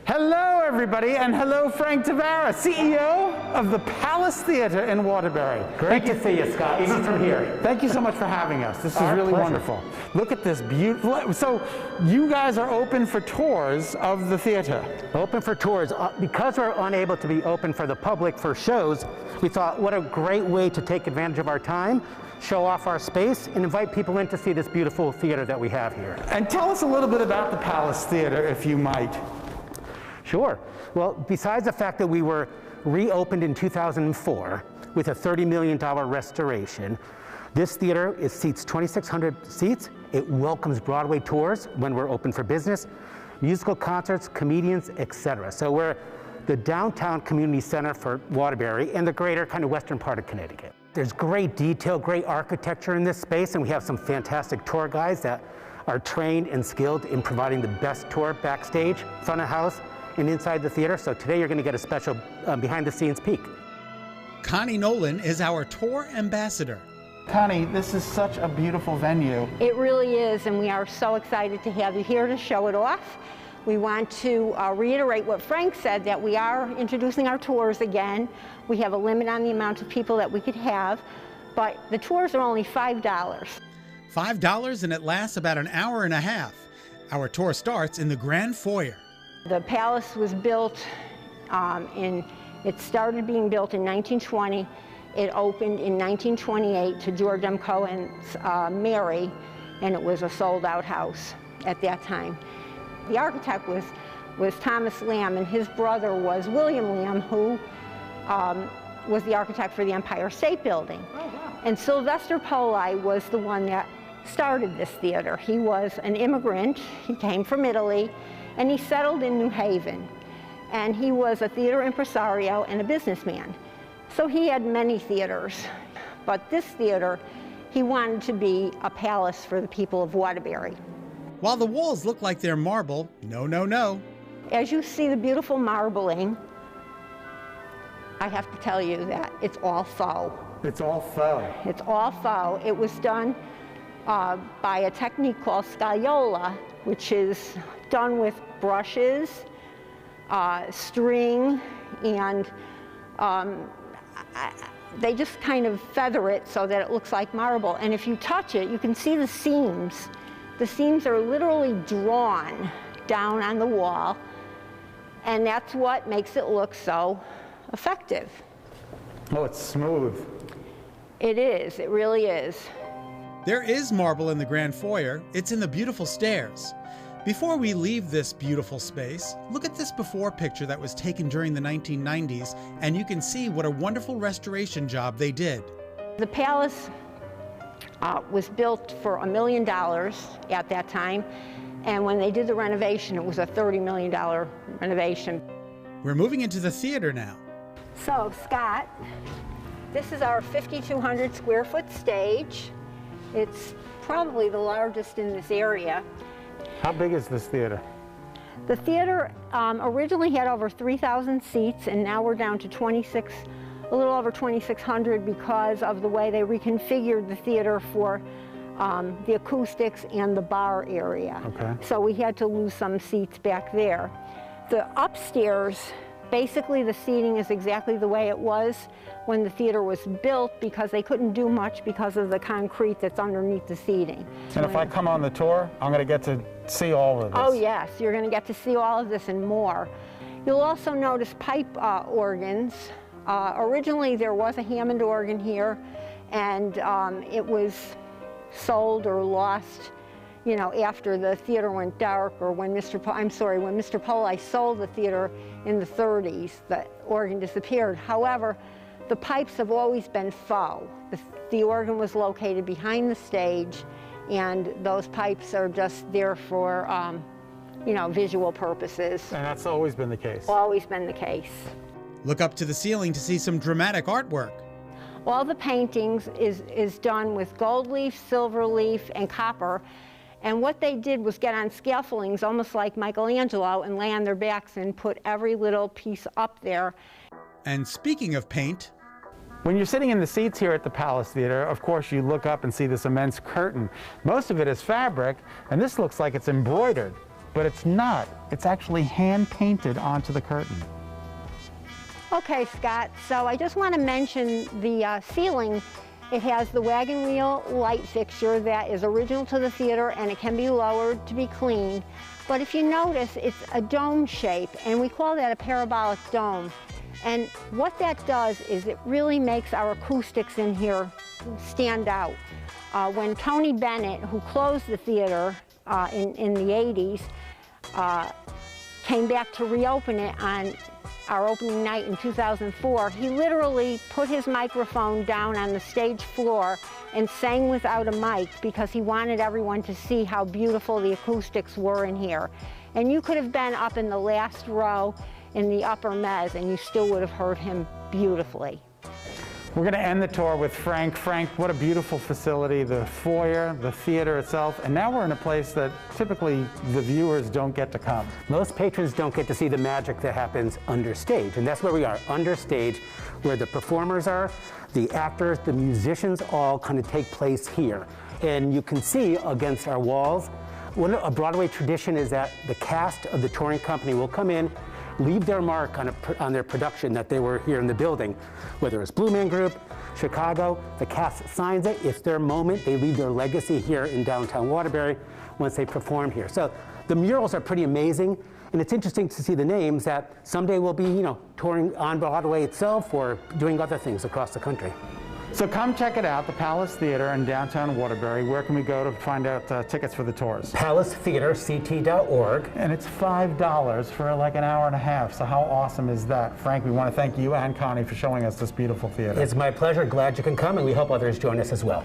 Hello, everybody, and hello, Frank Tavara, CEO of the Palace Theater in Waterbury. Great to see you, Scott, even from here. Thank you so much for having us. This is really wonderful. Look at this beautiful. So, you guys are open for tours of the theater? Open for tours. Because we're unable to be open for the public for shows, we thought, what a great way to take advantage of our time, show off our space, and invite people in to see this beautiful theater that we have here. And tell us a little bit about the Palace Theater, if you might. Sure. Well, besides the fact that we were reopened in 2004 with a $30 million restoration, this theater seats 2,600 seats. It welcomes Broadway tours when we're open for business, musical concerts, comedians, etc. So we're the downtown community center for Waterbury and the greater kind of western part of Connecticut. There's great detail, great architecture in this space, and we have some fantastic tour guides that are trained and skilled in providing the best tour backstage, front of house, and inside the theater. So today you're going to get a special behind-the-scenes peek. Connie Nolan is our tour ambassador. Connie, this is such a beautiful venue. It really is, and we are so excited to have you here to show it off. We want to reiterate what Frank said, that we are introducing our tours again. We have a limit on the amount of people that we could have, but the tours are only $5. $5, and it lasts about an hour and a half. Our tour starts in the grand foyer. The palace was built it started being built in 1920. It opened in 1928 to George M. Cohen's Mary, and it was a sold-out house at that time. The architect was Thomas Lamb, and his brother was William Lamb, who was the architect for the Empire State Building. Oh, wow. And Sylvester Poli was the one that started this theater. He was an immigrant. He came from Italy, and he settled in New Haven. And he was a theater impresario and a businessman. So he had many theaters. But this theater, he wanted to be a palace for the people of Waterbury. While the walls look like they're marble, no. As you see the beautiful marbling, I have to tell you that it's all faux. It's all faux. It's all faux. It was done by a technique called scagliola, which is done with brushes, string, and they just kind of feather it so that it looks like marble. And if you touch it, you can see the seams. The seams are literally drawn down on the wall, and that's what makes it look so effective. Oh, it's smooth. It is. It really is. There is marble in the grand foyer. It's in the beautiful stairs. Before we leave this beautiful space, look at this before picture that was taken during the 1990s, and you can see what a wonderful restoration job they did. The palace was built for $1 million at that time, and when they did the renovation, it was a $30 million renovation. We're moving into the theater now. So, Scott, this is our 5,200 square foot stage. It's probably the largest in this area. How big is this theater? The theater originally had over 3,000 seats, and now we're down to a little over 2,600 because of the way they reconfigured the theater for the acoustics and the bar area. Okay. So we had to lose some seats back there. The upstairs, basically the seating is exactly the way it was when the theater was built, because they couldn't do much because of the concrete that's underneath the seating. And if I come on the tour, I'm going to get to see all of this. Oh yes, you're going to get to see all of this and more. You'll also notice pipe organs. Originally there was a Hammond organ here, and it was sold or lost, you know, after the theater went dark, or when Mr. Poli sold the theater in the 30s, the organ disappeared. However, the pipes have always been faux. The organ was located behind the stage, and those pipes are just there for, you know, visual purposes. And that's always been the case? Always been the case. Look up to the ceiling to see some dramatic artwork. All the paintings is done with gold leaf, silver leaf, and copper. And what they did was get on scaffoldings, almost like Michelangelo, and lay on their backs and put every little piece up there. And speaking of paint, when you're sitting in the seats here at the Palace Theater, of course you look up and see this immense curtain. Most of it is fabric, and this looks like it's embroidered. but it's not. It's actually hand painted onto the curtain. Okay, Scott, so I just want to mention the ceiling. It has the wagon wheel light fixture that is original to the theater, and it can be lowered to be cleaned. But if you notice, it's a dome shape, and we call that a parabolic dome. And what that does is it really makes our acoustics in here stand out. When Tony Bennett, who closed the theater in the 80s, came back to reopen it on our opening night in 2004, he literally put his microphone down on the stage floor and sang without a mic because he wanted everyone to see how beautiful the acoustics were in here. And you could have been up in the last row in the upper mezz and you still would have heard him beautifully. We're going to end the tour with Frank. Frank, what a beautiful facility, the foyer, the theater itself, and now we're in a place that typically the viewers don't get to come. Most patrons don't get to see the magic that happens under stage, and that's where we are, under stage, where the performers are, the actors, the musicians all kind of take place here. And you can see against our walls, a Broadway tradition is that the cast of the touring company will come in, leave their mark on their production that they were here in the building. Whether it's Blue Man Group, Chicago, the cast signs it. It's their moment. They leave their legacy here in downtown Waterbury once they perform here. So the murals are pretty amazing, and it's interesting to see the names that someday will be, touring on Broadway itself or doing other things across the country. So come check it out, the Palace Theater in downtown Waterbury. Where can we go to find out tickets for the tours? PalaceTheaterCT.org. And it's $5 for like an hour and a half. So how awesome is that? Frank, we want to thank you and Connie for showing us this beautiful theater. It's my pleasure. Glad you can come, and we hope others join us as well.